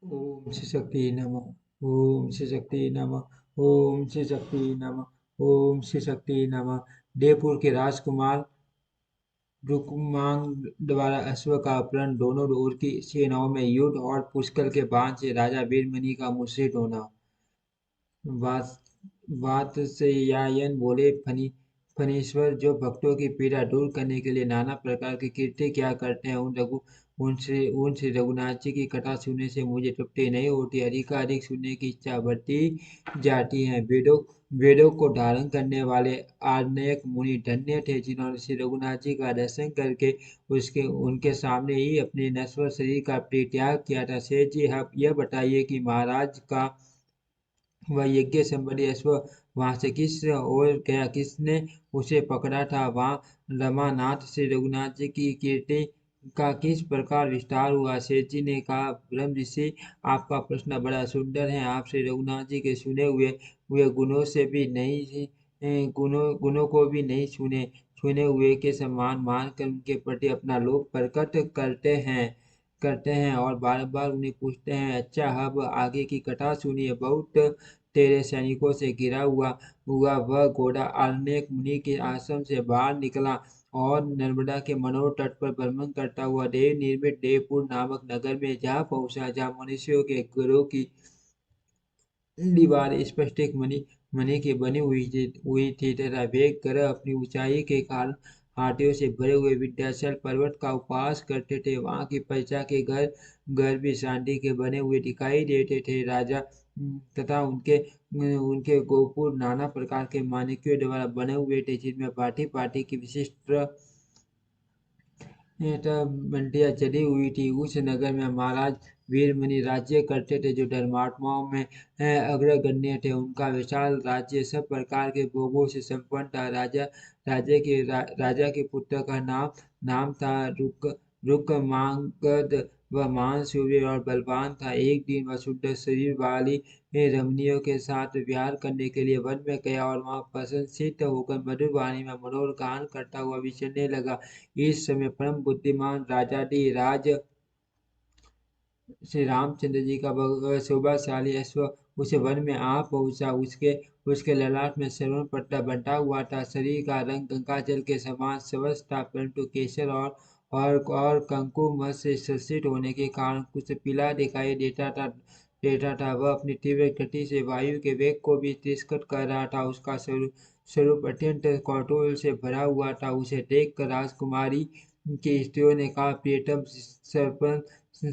ओम श्री शक्ति नमः। ओम श्री शक्ति नमः। ओम श्री शक्ति नमः। ओम श्री शक्ति नमः। जयपुर के राजकुमार रुक्मांग द्वारा अश्व का अपहरण, दोनों ओर की सेनाओं में युद्ध और पुष्कर के बाण से राजा वीरमणि का मूर्छित होना। वात वात्स्यायन बोले, फणीश्वर जो भक्तों की पीड़ा दूर करने के लिए नाना प्रकार की कृत्य क्या करते हैं, उन श्री रघुनाथ जी की कथा सुनने से मुझे तृप्ति नहीं होती, अधिकाधिक सुनने की इच्छा बढ़ती जाती है। वेदों को धारण करने वाले आर्णयक मुनि धन्य थे, जिन्होंने श्री रघुनाथ जी का दर्शन करके उसके उनके सामने ही अपने नश्वर शरीर का परित्याग किया था। सेठ जी, आप यह बताइए कि महाराज का वह यज्ञ संबंधी अश्व वहां से किस ओर गया, किसने उसे पकड़ा था, वहां रमानाथ श्री रघुनाथ जी की कीर्ति का किस प्रकार विस्तार हुआ। सेठ जी ने कहा, ब्रह्म ऋषि, आपका प्रश्न बड़ा सुंदर है। आप श्री रघुनाथ जी के सुने हुए हुए गुणों से भी नहीं गुणों को भी नहीं छूने हुए के समान मानकर उनके प्रति अपना लोभ प्रकट करते हैं और बार बार उन्हें पूछते हैं, अच्छा अब आगे की कथा सुनिए। बहुत तेरे सैनिकों से घिरा हुआ हुआ वह घोड़ा आरण्यक मुनि के आश्रम से बाहर निकला और नर्मदा के मनोहर तट पर भ्रमण करता हुआ देव निर्मित देवपुर नामक नगर में जा पहुंचा, जहाँ मनुष्यों के घरों की दीवार स्फटिक मणि की बनी हुई थी तथा वे ग्रह अपनी ऊंचाई के कारण हाथियों से भरे हुए विंध्याचल पर्वत का उपवास करते थे। वहां की प्रजा के घर भी चांदी के बने हुए दिखाई देते थे। राजा तथा उनके गोपुर नाना प्रकार के मानिक्यों द्वारा बने हुए थे, जिनमें पार्टी पार्टी की विशिष्ट मंडियां चली हुई थी। उस नगर में महाराज वीरमणि राज्य करते थे, जो धर्मात्माओं में अग्रगण्य थे। उनका विशाल राज्य सब प्रकार के भोगों से संपन्न था। राजा के पुत्र का नाम था रुकमांगद। वह महान शूरवीर और बलवान था। एक दिन वह सुंदर शरीर वाली रमणियों के साथ विहार करने के लिए वन में गया और वहां प्रसन्नचित्त होकर मधुर वाणी में मनोहर गान करता हुआ विचरने लगा। इस समय परम बुद्धिमान राजाधिराज श्री रामचंद्र जी का शोभाशाली अश्व उसे वन में आ पहुंचा। उसके ललाट में श्रवण पट्टा बंटा हुआ था। शरीर का रंग गंगा जल के समान स्वस्थ था, परंतु केसर और कंकुम से शर्षित होने के कारण कुछ पीला दिखाई देता था। वह अपनी तीव्र गति से वायु के वेग को भी तिरस्कृत कर रहा था। उसका स्वरूप अत्यंत कौतूहल से भरा हुआ था। उसे देखकर राजकुमारी की स्त्रियों ने कहा, प्रियतम, सरपंच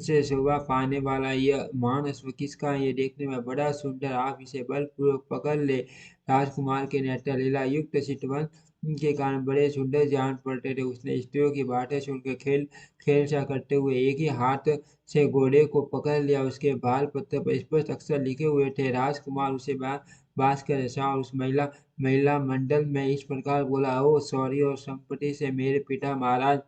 से शोभा पाने वाला यह महान अश्व किसका है? ये देखने में बड़ा सुंदर, आप इसे बलपूर्वक पकड़ ले। राजकुमार के नेत्र लीला युक्त चितवन के कारण बड़े सुंदर जान पड़ते थे। उसने स्त्रियों की बातें सुनकर खेल खेल सा करते हुए एक ही हाथ से घोड़े को पकड़ लिया। उसके बाल पत्र पर स्पष्ट अक्षर लिखे हुए थे। राजकुमार उसे बांस कर हंसा और उस महिला मंडल में इस प्रकार बोला, ओ सौर्य और संपत्ति से मेरे पिता महाराज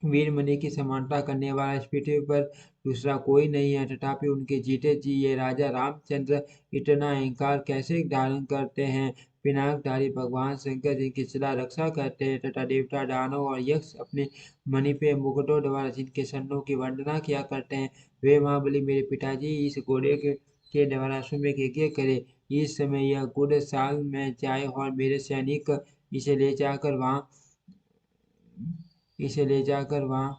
वीरमणि की समानता करने वाला इस पृथ्वी पर दूसरा कोई नहीं है। तथापि उनके जीते जी ये राजा रामचंद्र इतना अहंकार कैसे धारण करते हैं? पिनाकधारी भगवान शंकर जिनकी सदा रक्षा करते हैं तथा देवता दानव और यक्ष अपने मणि पे मुकुटों द्वारा जिनके सन्नों की वंदना किया करते हैं, वे महाबली मेरे पिताजी इस घोड़े के द्वारा अश्वमेध यज्ञ करे। इस समय यह गुड़ साल में जाए और मेरे सैनिक इसे ले जाकर वहां इसे ले जाकर वहां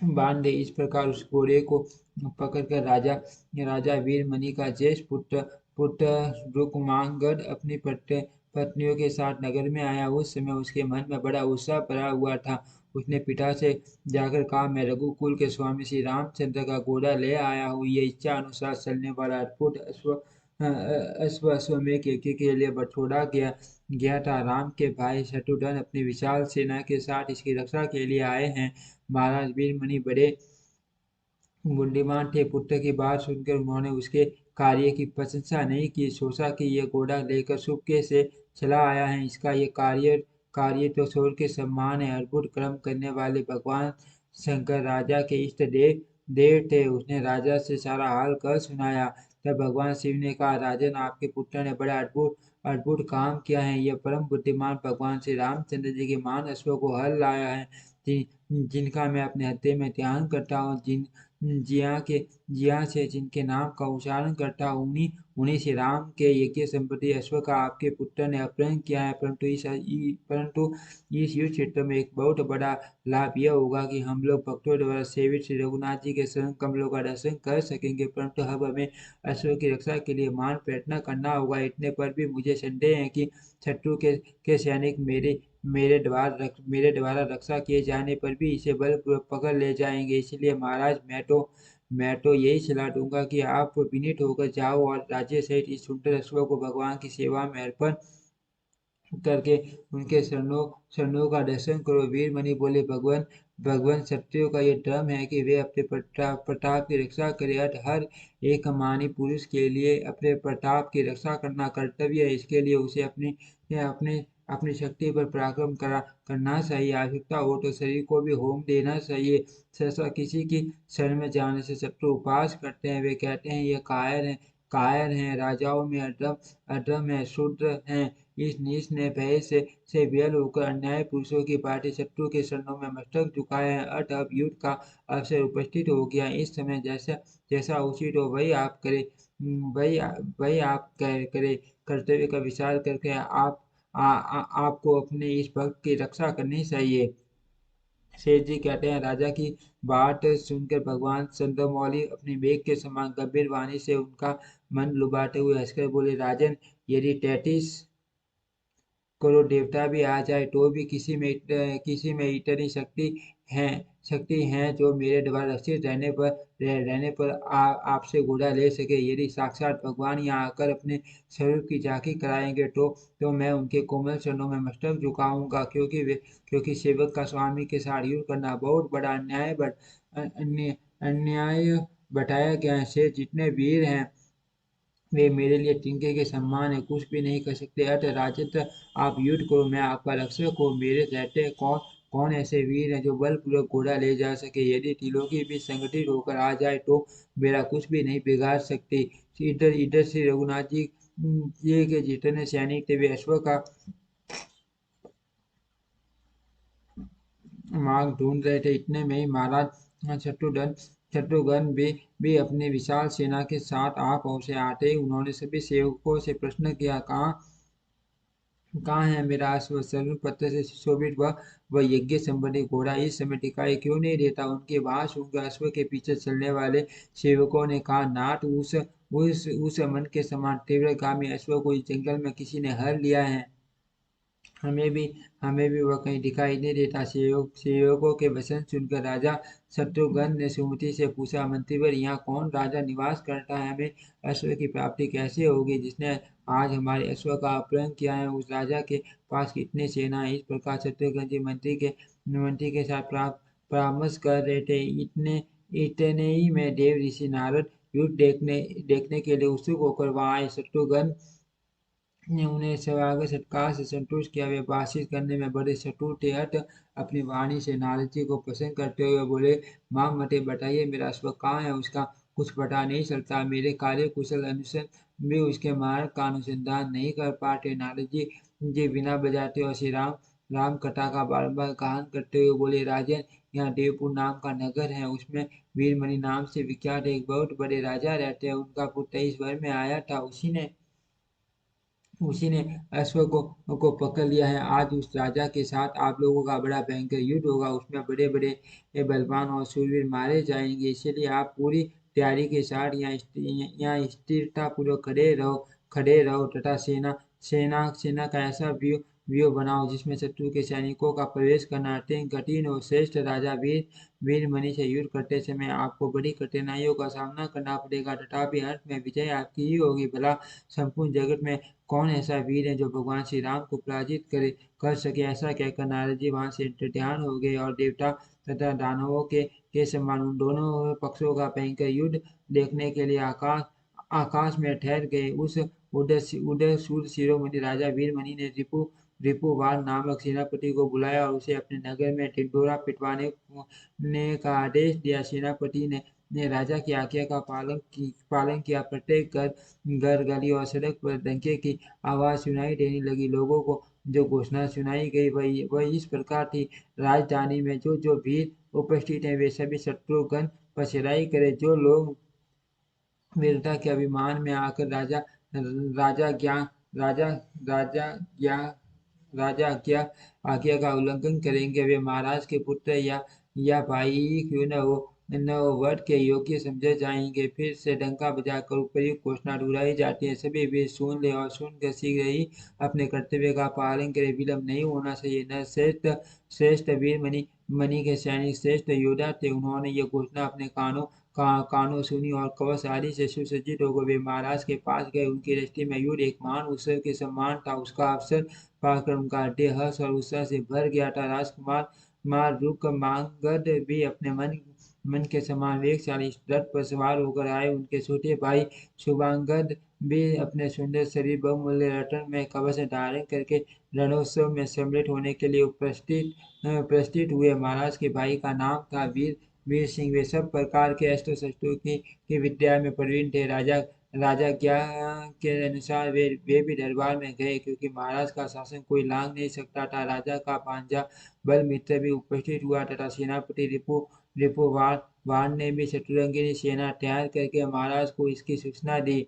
बांध दे। इस प्रकार उस घोड़े को पकड़कर राजा राजा वीरमणि का ज्येष्ठ पुत्र रुक्मांगद अपनी पत्नियों के साथ नगर में आया। उस समय उसके मन में बड़ा उत्साह भरा हुआ था। उसने पिता से जाकर कहा, मैं रघुकुल के स्वामी श्री रामचंद्र का घोड़ा ले आया हूँ। ये इच्छा अनुसार चलने वाला अद्भुत अश्वमेध यज्ञ के लिए बछोड़ा गया गया था। राम के भाई शत्रुघ्न अपनी विशाल सेना के साथ इसकी रक्षा के लिए आए हैं। महाराज वीरमणि बड़े बुद्धिमान थे। पुत्र की बात सुनकर उन्होंने उसके कार्य की प्रशंसा नहीं की, सोचा कि यह घोड़ा लेकर चुपके से चला आया है, इसका ये कार्य तो स्वर्ग के समान है। अद्भुत कर्म करने वाले भगवान शंकर राजा के इष्ट देव थे। उसने राजा से सारा हाल कह सुनाया। तब भगवान शिव ने कहा, राजन, आपके पुत्र ने बड़ा अद्भुत काम किया है। यह परम बुद्धिमान भगवान श्री रामचंद्र जी के महान अश्वों को हल लाया है, जिनका मैं अपने हृदय में ध्यान करता हूँ, जिया से जिनके नाम का उच्चारण करता हूँ, उन्हीं उन्हीं श्री राम के यज्ञ संपत्ति अश्व का आपके पुत्र ने अपहरण किया है। परंतु इस युद्ध क्षेत्र में एक बहुत बड़ा लाभ यह होगा कि हम लोग भक्तों द्वारा सेवित श्री रघुनाथ जी के शरण कमलों का दर्शन कर सकेंगे, परंतु अब हमें अश्व की रक्षा के लिए महान प्रयत्न करना होगा। इतने पर भी मुझे संदेह है कि शत्रु के सैनिक मेरे द्वारा रक्षा किए जाने पर भी इसे बलपूर्वक पकड़ ले जाएंगे। इसलिए महाराज, मैं तो यही सलाह दूंगा कि आप विनीत होकर जाओ और राज्य सहित इस सुंदर अश्व को भगवान की सेवा में अर्पण करके उनके शरणों का दर्शन करो। वीरमणि बोले, भगवान भगवान क्षत्रियों का ये धर्म है कि वे अपने प्रताप की रक्षा करें। हर एक मानी पुरुष के लिए अपने प्रताप की रक्षा करना कर्तव्य है। इसके लिए उसे अपने अपनी शक्ति पर पराक्रम करना चाहिए। आवश्यकता हो तो शरीर को भी होम देना चाहिए। सहसा किसी की शरण में जाने से शत्रु उपहास करते हैं। वे कहते हैं, ये कायर हैं, राजाओं में अधम है, शूद्र हैं। इस नीच ने भय से विहल होकर अन्यायी पुरुषों की भांति शत्रु के चरणों में मस्तक झुकाया है। अतः अब युद्ध का अवसर उपस्थित हो गया। इस समय जैसा जैसा उचित हो वही आप करे वही आप करे। कर्तव्य का विचार करके आपको अपने इस भक्त की रक्षा करनी चाहिए। शेठ जी कहते हैं, राजा की बात सुनकर भगवान चंद्रमौली अपनी मेघ के समान गंभीर वाणी से उनका मन लुभाते हुए हंसकर बोले, राजन, यदि 33 करोड़ देवता भी आ जाए तो भी किसी में इतनी है शक्ति है जो मेरे द्वारा रक्षित रहने पर आपसे घोड़ा ले सके। यदि साक्षात भगवान यहाँ आकर अपने स्वरूप की झांकी कराएंगे तो मैं उनके कोमल चरणों में मस्तक झुकाऊंगा, क्योंकि सेवक का स्वामी के साथ युद्ध करना बहुत बड़ा अन्याय बताया गया है। शेष जितने वीर हैं वे मेरे लिए तिनके के समान है, कुछ भी नहीं कर सकते। अतः राजत्र, आप युद्ध करो, मैं आपका रक्षक हूँ। मेरे रहते कौन कौन ऐसे वीर हैं जो बलपूर्वक घोड़ा ले जा सके। यदि त्रिलोकी भी संगठित होकर आ जाए तो मेरा कुछ भी नहीं बिगाड़ सकती। इधर इधर से रघुनाथ जी के जितने सैनिक थे वे अश्व का मार्ग ढूंढ रहे थे। इतने में ही महाराज शत्रुघ्न भी अपनी विशाल सेना के साथ आ पहुंचे। आते ही उन्होंने सभी सेवकों से प्रश्न किया, कहाँ है मेरा अश्व? स्वर्ण पत्र से सुशोभित वह यज्ञ संबंधी घोड़ा इस समय दिखाई क्यों नहीं देता? उनके बात सुनकर अश्व के पीछे चलने वाले सेवकों ने कहा, नाथ, उस मन के समान तीव्रगामी अश्व को इस जंगल में किसी ने हर लिया है। हमें भी हमें भी वह कहीं दिखाई नहीं देता। सेवकों के वचन सुनकर राजा शत्रुघ्न ने सुमति से पूछा, मंत्रीवर, यहाँ कौन राजा निवास करता है? हमें अश्व की प्राप्ति कैसे होगी? जिसने आज हमारे अश्व का अपहरण किया है, उस राजा के पास कितनी सेना है? इस प्रकार शत्रुघ्न जी मंत्री के साथ परामर्श कर रहे थे। इतने इतने ही में देव ऋषि नारद युद्ध देखने के लिए उत्सुक होकर वहां आए। शत्रुघ्न ने उन्हें स्वागत सत्कार से संतुष्ट किया। वे बातचीत करने में बड़े चतुर थे। अपनी वाणी से नारद जी को प्रसन्न करते हुए बोले, माँ मते बताइए, मेरा अश्व कहाँ है? उसका कुछ पता नहीं चलता। मेरे कार्य कुशल अनुसार भी उसके मार्ग का अनुसंधान नहीं कर पाते। नारद जी बिना बजाते और श्री राम कथा का बारंबार गान करते हुए बोले, राजन, यहाँ देवपुर नाम का नगर है। उसमें वीरमणि नाम से विख्यात एक बहुत बड़े राजा रहते हैं। उनका पुत्र इस भर में आया था। उसी ने अश्व को पकड़ लिया है। आज उस राजा के साथ आप लोगों का बड़ा भयंकर युद्ध होगा। उसमें बड़े बड़े बलवान और शूरवीर मारे जाएंगे। इसलिए आप पूरी तैयारी के साथ यहाँ स्थिरता पूर्वक खड़े रहो तथा सेना का ऐसा व्यूह बनाओ जिसमें शत्रु के सैनिकों का प्रवेश करना अत्यंत कठिन हो। श्रेष्ठ राजा वीरमणि से युद्ध करते समय आपको बड़ी कठिनाइयों का सामना करना पड़ेगा, तथापि अंत में विजय आपकी ही होगी। भला संपूर्ण जगत में कौन ऐसा वीर है जो भगवान श्री राम को पराजित कर सके? ऐसा कहकर नारद जी वहां से ध्यान हो गए और देवता तथा दानवों के समान उन दोनों पक्षों का भयंकर युद्ध देखने के लिए आकाश में ठहर गए। उस उदय सूर्य शिरोमणि राजा वीरमणि ने रिपुवार नामक सेनापति को बुलाया और उसे अपने नगर में ढिंढोरा पिटवाने का आदेश दिया। सेनापति ने ने राजा की आज्ञा का पालन किया। प्रत्येक घर गली और सड़क पर डंके की आवाज सुनाई देने लगी। लोगों को जो घोषणा सुनाई गई वह इस प्रकार थी: राजधानी में जो जो भीड़ उपस्थित है वे सभी शत्रुघ्न पर चढ़ाई करे। जो लोग वीरता के अभिमान में आकर राजा ज्ञान राजा राजा ज्ञान राजा आज्ञा का उल्लंघन करेंगे, वे महाराज के पुत्र या भाई ही क्यों न हो वध के योग्य समझे जाएंगे। फिर से डंका बजाकर उपयुक्त घोषणा दुहराई जाती है। सभी वीर सुन ले और सुनकर शीघ्र ही अपने कर्तव्य का पालन करे। विलंब नहीं होना चाहिए। न श्रेष्ठ वीर मणि के सैनिक श्रेष्ठ योद्धा थे। उन्होंने ये घोषणा अपने कानों सुनी और कवच आदि से सुसज्जित हो गए। वे महाराज के पास गए। उनकी दृष्टि में युद्ध एक महान उत्सव के समान था। उसका अवसर पाकर उनका हृदय हर्ष और उत्साह से भर गया था। राजकुमार रुकमांगद भी अपने मन के समान वेगशाली रथ पर सवार होकर आए। उनके छोटे भाई शुभांगद भी अपने सुंदर शरीर बहुमूल्य रत्न में कवच धारण करके रणोत्सव में सम्मिलित होने के लिए उपस्थित हुए। महाराज के भाई का नाम था वीर सिंह। वे सब प्रकार के अस्त्र शस्त्रों की विद्या में प्रवीण थे। राजा ज्ञा के अनुसार वे भी दरबार में गए, क्योंकि महाराज का शासन कोई लांघ नहीं सकता था। राजा का भांजा बल मित्र भी उपस्थित हुआ तथा सेनापति रिपुवार ने भी शत्रुंजय सेना तैयार करके महाराज को इसकी सूचना दी।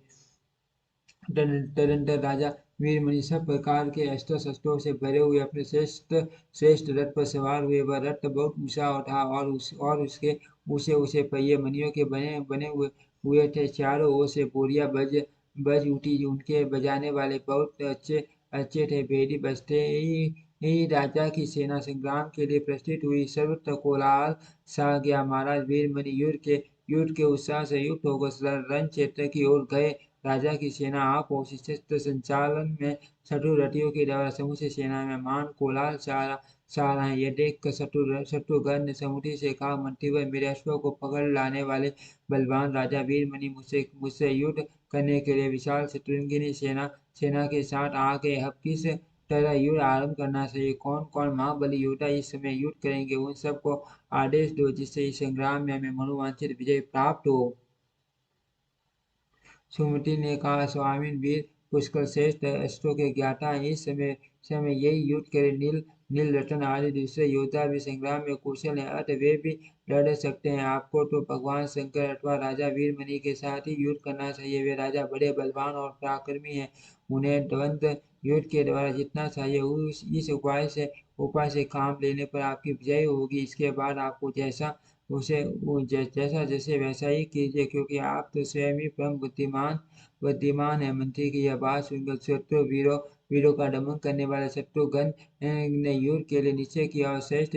तदनंतर राजा वीरमणि सब प्रकार के अस्त्र शस्त्रों से भरे हुए अपने श्रेष्ठ रथ पर सवार हुए। वह रथ बहुत ऊंचा था और उसके ऊंचे ऊंचे पहिए मणियों के बने हुए थे। चारों ओर से बोरियां बज उठी। उनके बजाने वाले बहुत अच्छे अच्छे थे। भेड़ी बजते ही राजा की सेना संग्राम के लिए प्रस्तुत हुई। सर्वत्र कोलाहल छा गया। महाराज वीरमणि युद्ध के उत्साह से युक्त होकर रण क्षेत्र की ओर गए। राजा की सेना आ पहुंची। शस्त्र संचालन में शत्रुरथियों के द्वारा समूची सेना में महान कोलाहल छा रहा है। यह देख कर शत्रुघ्न ने समुद्री से कहा, मंत्रीवर, मेरे अश्व को पकड़ लाने वाले बलवान राजा वीरमणि मुझसे युद्ध करने के लिए विशाल शत्रुंजयी सेना के साथ आ गए। अब किस तरह युद्ध आरंभ करना चाहिए? कौन कौन महाबली योद्धा इस समय युद्ध करेंगे? उन सबको आदेश दो, जिससे इस संग्राम में हमें मनोवांछित विजय प्राप्त हो। सुमति ने कहा, स्वामिन वीर पुष्कर श्रेष्ठ अस्त्रों के ज्ञाता हैं। इस समय यही युद्ध करे। नील रतन आदि दूसरे योद्धा भी संग्राम में कुशल हैं, अतः वे भी लड़ सकते हैं। आपको तो भगवान शंकर अथवा राजा वीरमणि के साथ ही युद्ध करना चाहिए। वे राजा बड़े बलवान और पराक्रमी हैं। उन्हें द्वंद्व युद्ध के द्वारा जीतना चाहिए। इस उपाय से काम लेने पर आपकी विजय होगी। इसके बाद आपको जैसा जैसे वैसा ही कीजिए, क्योंकि आप तो स्वयं ही परम बुद्धिमान है। मंत्री की यह बात सुनकर वीरों का दमन करने वाले शत्रुघ्न ने युद्ध के लिए निश्चय किया और श्रेष्ठ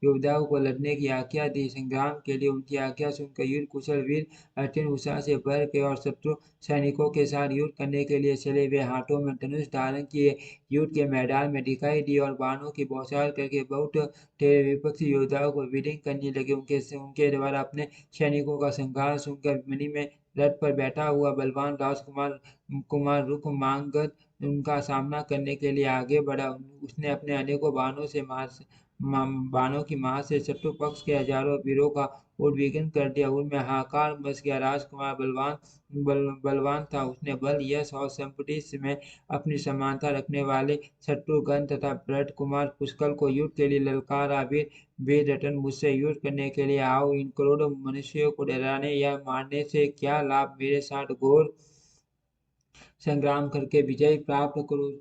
योद्धाओं को लड़ने की आज्ञा दी। संग्राम के लिए उनकी आज्ञा सुनकर युद्ध कुशल वीर अत्यंत उत्साह से भर गए और शत्रु सैनिकों के साथ युद्ध करने के लिए चले। वे हाथों में धनुष धारण किए युद्ध के मैदान में दिखाई दिए और बाणों की बौछार करके बहुत तेरे विपक्षी योद्धाओं को विलीन करने लगे। उनके द्वारा अपने सैनिकों का संहार सुनकर मणि में रथ पर बैठा हुआ बलवान राजकुमार कुमार रुकमांगद उनका सामना करने के लिए आगे बढ़ा। उसने अपने अनेकों बाणों की मार से शत्रु पक्ष के हजारों वीरों का उद्विग्न कर दिया। उनमें हाहाकार मच गया। राजकुमार बलवान था। उसने बल, यश और संपत्ति में अपनी समानता रखने वाले शत्रुघ्न तथा भरत कुमार पुष्कर को युद्ध के लिए ललकारा। वीर रतन, मुझसे युद्ध करने के लिए आओ। इन करोड़ों मनुष्यों को डराने या मारने से क्या लाभ? मेरे साथ घोर संग्राम करके विजय प्राप्त करो।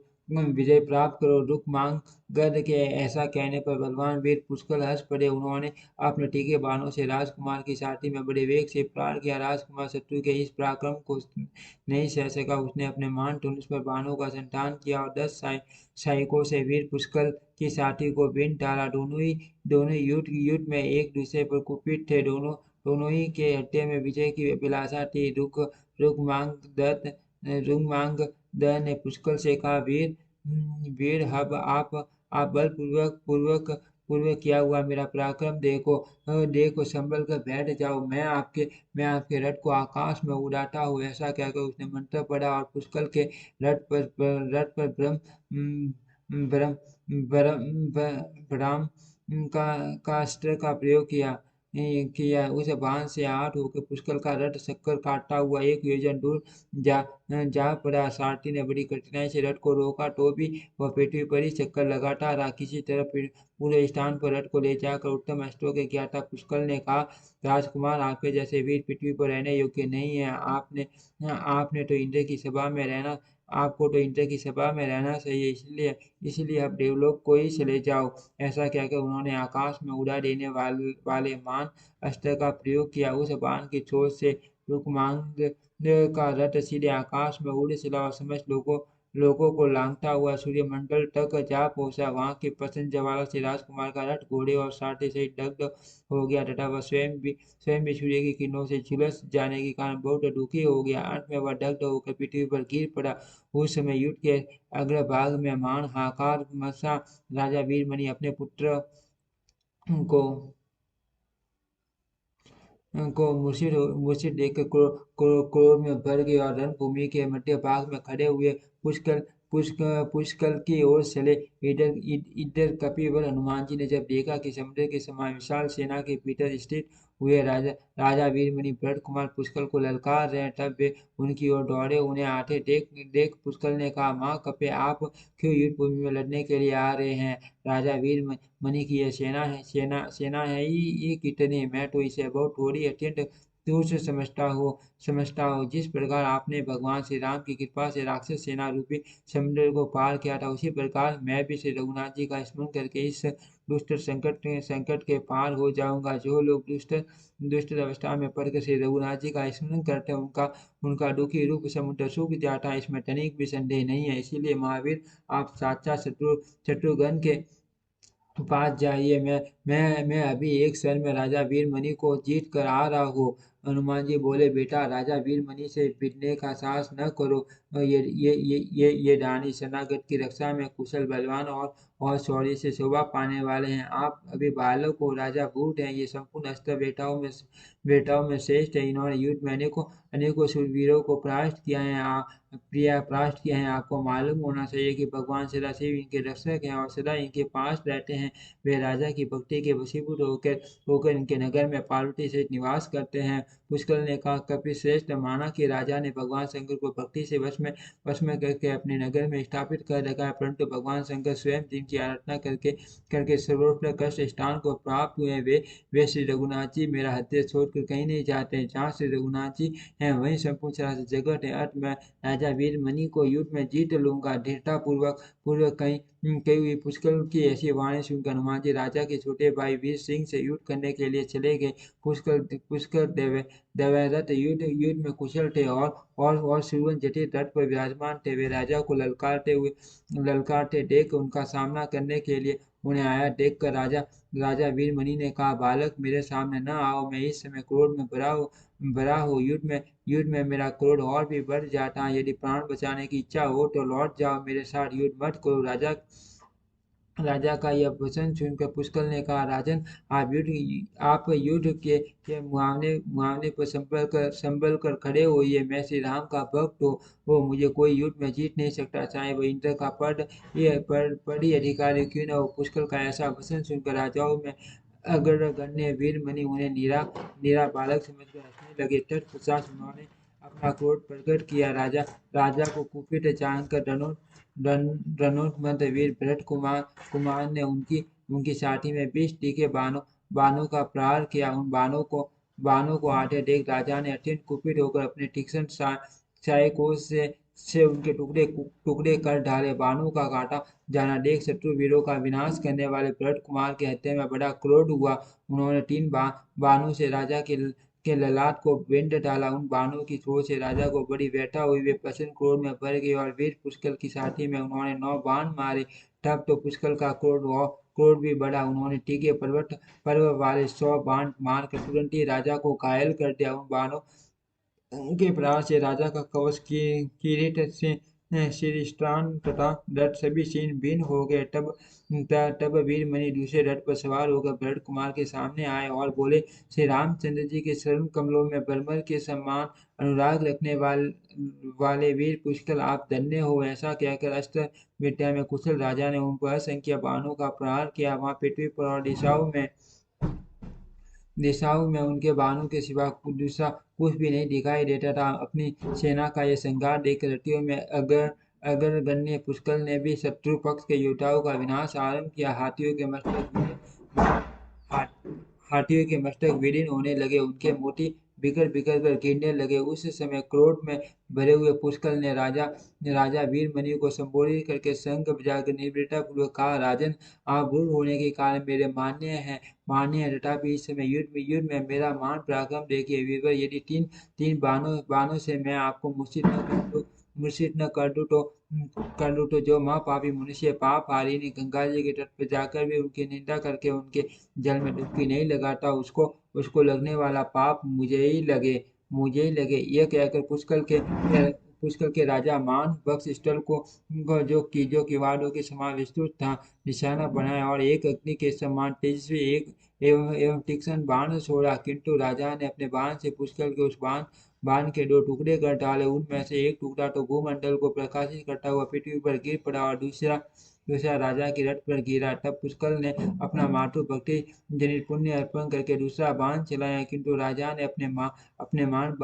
रुक्मांगद के ऐसा कहने पर बलवान वीर पुष्कर हंस पड़े। उन्होंने अपने तीखे बाणों से राजकुमार की छाती में बड़े वेग से प्रहार किया। राजकुमार शत्रु के इस पराक्रम को नहीं सह सका। उसने अपने मान धनुष पर बाणों का संतान किया और 10 सैनिकों से वीर पुष्कर की छाती को बीन डाला। दोनों युद्ध में एक दूसरे पर कुपित थे। दोनों ही के हृदय में विजय की अभिलाषा थी। रुक्मांगद ने पुष्कर से कहा, वीर अब आप बलपूर्वक पूर्वक किया हुआ मेरा पराक्रम देखो संभल कर बैठ जाओ। मैं आपके रथ को आकाश में उड़ाता हूँ। ऐसा कहकर उसने मंत्र पढ़ा और पुष्कर के रथ पर ब्रह्म ब्रह्म ब्रह्म का अस्त्र का प्रयोग किया। किया। उस बांध से आठ होकर पुष्कर का रथ शक्कर काटता हुआ एक योजन दूर जा जा पड़ा। सारथी ने बड़ी कठिनाई से रथ को रोका तो भी वह पृथ्वी पर ही चक्कर लगाता रहा। किसी तरह पूरे स्थान पर रथ को ले जाकर उत्तम अस्त्रों के ज्ञाता पुष्कर ने कहा, राजकुमार, आपके जैसे वीर पृथ्वी पर रहने योग्य नहीं है। आपने तो इंद्र की सभा में रहना आपको तो इंद्र की सभा में रहना चाहिए, इसलिए इसलिए अब देवलोक को ही चले जाओ। ऐसा कहकर उन्होंने आकाश में उड़ा देने वाले मान अस्त्र का प्रयोग किया। उस बाण की चोट से रुक्मांग का रथ सीधे आकाश में उड़ चला और समस्त लोगों को लांघता हुआ सूर्यमंडल तक जा पहुंचा। वहां के प्रचंड ज्वाला से राजकुमार का रथ घोड़े और सारथी सहित दग्ध हो गया तथा वह स्वयं भी सूर्य की किरणों से झुलस जाने के कारण बहुत दुखी हो गया। अंत में वह दग्ध होकर पृथ्वी पर गिर पड़ा। उस समय युद्ध के अग्रभाग में मान हाकार मचा। राजा वीरमणि अपने पुत्र को मूर्छित देखकर क्रोध में भर गए और रणभूमि के मध्य भाग में खड़े हुए पुष्कर की ओर चले। इधर कपिवर हनुमान जी ने जब देखा कि समुद्र के समान विशाल सेना के भीतर स्थित हुए राजा वीरमणि भरत कुमार पुष्कर को ललकार रहे, तब वे उनकी ओर दौड़े। उन्हें आते देख देख पुष्कर ने कहा, माँ कपे, आप क्यों युद्ध भूमि में लड़ने के लिए आ रहे हैं? राजा वीरमणि की यह सेना है ही ये कितनी, मैं तो इसे बहुत थोड़ी अत्यंत तुच्छ समझता हूँ। जिस प्रकार आपने भगवान श्री राम की कृपा से राक्षस सेना रूपी समुद्र को पार किया था, उसी प्रकार मैं भी श्री रघुनाथ जी का स्मरण करके इस दुष्ट संकट के पार हो जाऊंगा। जो लोग दुष्ट अवस्था में पड़कर श्री रघुनाथ जी का स्मरण करते हैं, उनका दुखी रूप समुद्र सूख जाता है, इसमें तनिक भी संदेह नहीं है। इसीलिए महावीर, आप साक्षात शत्रुघ्न के पास जाइए। मैं अभी एक क्षण में राजा वीरमणि को जीत कर आ रहा हूँ। हनुमान जी बोले, बेटा, राजा वीरमणि से भिड़ने का साहस न करो। ये रानी शरणागत की रक्षा में कुशल बलवान और शौर्य से शोभा पाने वाले हैं। आप अभी बालक हो, राजा बूढ़ हैं। ये संपूर्ण अस्त्र बेटाओं में श्रेष्ठ है। इन्होंने युद्ध में अनेकों शूरवीरों को परास्त किया है। आपको मालूम होना चाहिए कि भगवान सदाशिव इनके रक्षक हैं और सदा इनके पास रहते हैं। वे राजा की भक्ति के वशीभूत होकर इनके नगर में पार्वती सहित निवास करते हैं। पुष्कर ने कहा, कपिश्रेष्ठ, माना कि राजा ने भगवान शंकर को भक्ति से वश में करके अपने नगर में स्थापित कर रखा है, परंतु भगवान शंकर स्वयं जिनकी आराधना करके सर्वोत्तम कष्ट स्थान को प्राप्त हुए, वे श्री रघुनाथ जी मेरा हृदय छोड़कर कहीं नहीं जाते। जहाँ श्री रघुनाथ जी हैं, वहीं संपूर्ण चराचर जगत है। अर्थ मैं राजा वीरमणि को युद्ध में जीत लूंगा। दृढ़ता पूर्वक कही हुई पुष्कर की ऐसी वाणी सुनकर हनुमान जी राजा के छोटे भाई वीर सिंह से युद्ध करने के लिए चले गए। पुष्कर देवरथ युद्ध में कुशल थे और सुरवन जटिल रथ पर विराजमान थे। वे राजा को ललकारते देख उनका सामना करने के लिए उन्हें आया देख कर राजा वीरमणि ने कहा, बालक, मेरे सामने न आओ। मैं इस समय क्रोध में भरा हूँ। युद्ध में मेरा क्रोध और भी बढ़ जाता है। यदि प्राण बचाने की इच्छा हो तो लौट जाओ, मेरे साथ युद्ध मत करो। राजा का यह वचन सुनकर पुष्कर ने कहा, राजन, आप युद्ध के मुहावने पर संभल कर खड़े होइए। मैं श्री राम का भक्त हो मुझे कोई युद्ध में जीत नहीं सकता, चाहे वह इंद्र का पद ही अधिकारी क्यों न हो। पुष्कर का ऐसा वचन सुनकर राजाओं में अग्रगण्य वीरमणि उन्हें नीरा बालक समझकर हंसने लगे। तत्पश्चात उन्होंने अपना क्रोध प्रकट किया। राजा को कुपित जानकर रणोन्मत्त वीर भरत कुमार ने उनकी छाती में 20 तीखे बाणों का प्रहार किया। उन बाणों को आते देख राजा ने अत्यंत कुपित होकर अपने तीक्ष्ण सहायकों से उनके टुकड़े कर डाले। बाणों का काटा जाना देख शत्रु वीरों का विनाश करने वाले भरत कुमार के हृदय में बड़ा क्रोध हुआ। उन्होंने 3 बाणों से राजा के ललाट को बेंध डाला। उन बाणों की चोट से राजा को बड़ी व्यथा हुई। वे प्रचंड क्रोध में भर गए और वीर पुष्कर की छाती में उन्होंने 9 बाण मारे। तब तो पुष्कर का क्रोध भी बढ़ा। उन्होंने तीखे पर्व वाले 100 बाण मारकर तुरंत ही राजा को घायल कर दिया। उन बाणों के प्रहार से राजा का कवच किरीट से शीर्षस्थान तथा रथ सभी छीन भिन्न हो गए। तब वीरमणि दूसरे रथ पर सवार होकर भरत कुमार के सामने आए और बोले, श्री रामचंद्र जी के चरण कमलों में बलमल के समान अनुराग रखने वाले वीर पुष्कर, आप धन्य हो। ऐसा कहकर अस्त्र विद्या में कुशल राजा ने उन पर असंख्य बाणों का प्रहार किया। वहां पृथ्वी पर और दिशाओं में उनके बाणों के सिवा दूसरा कुछ भी नहीं दिखाई देता था। अपनी सेना का ये श्रृंगार देख रथियों में अग्रगण्य पुष्कर ने भी शत्रु पक्ष के योद्धाओं का विनाश आरंभ किया। हा- हाथियों के मस्तक विदीर्ण होने लगे, उनके मोती बिखर बिखर कर गिरने लगे। उस समय क्रोध में भरे हुए पुष्कर ने राजा राजा वीरमणि को संबोधित करके शंख बजाकर निर्भीकता पूर्वक कहा, राजन, आप क्रूर होने के कारण मेरे मान्य है, तथापि इस समय युद्ध में मेरा मान पराक्रम देखिए। वीरवर, यदि तीन तीन बाणों से मैं आपको मूर्छित न कर दूं तो जो महापापी मनुष्य पाप हारिनी गंगा जी के तट पर जाकर भी उनकी निंदा करके उनके जल में डुबकी नहीं लगाता, उसको उसको लगने वाला पाप मुझे ही लगे। यह कहकर पुष्कर के राजा मान बक्स स्थल को जो किवाड़ों के समान विस्तृत था, निशाना बनाया और एक अग्नि के समान तेजस्वी एक एवं तीक्ष्ण बाण छोड़ा। किंतु राजा ने अपने बाण से पुष्कर के उस बाण के दो टुकड़े कर डाले। उनमें से एक टुकड़ा तो भूमंडल को प्रकाशित करता हुआ पृथ्वी पर गिर पड़ा और दूसरा दूसरा राजा के रथ पर गिरा। तब पुष्कर ने अपना मातृ भक्ति जनित पुण्य अर्पण करके दूसरा बाण चलाया, किंतु राजा ने अपने मान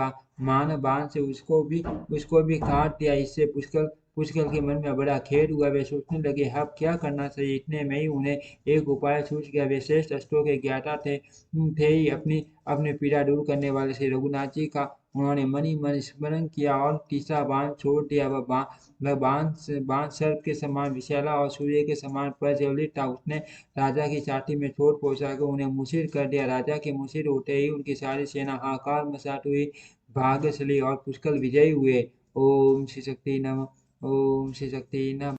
बाण से उसको भी काट दिया। इससे पुष्कर के मन में बड़ा खेद हुआ। वे सोचने लगे, अब क्या करना चाहिए। इतने में ही उन्हें एक उपाय सूझ गया। वे श्रेष्ठ अस्त्रों के ज्ञाता थे ही अपनी अपनी पीड़ा दूर करने वाले श्री रघुनाथ जी का उन्होंने मनी मन स्मरण किया और तीसरा बाण छोड़ दिया। वह बाण सर्प के समान विषैला और सूर्य के समान प्रज्वलित था। उसने राजा की छाती में चोट पहुंचाकर उन्हें मूर्छित कर दिया। राजा के मूर्छित होते ही उनकी सारी सेना हाहाकार मचाती हुई भाग चली और पुष्कर विजयी हुए। ओम श्री शक्ति नमः। ओम श्री शक्ति नमः।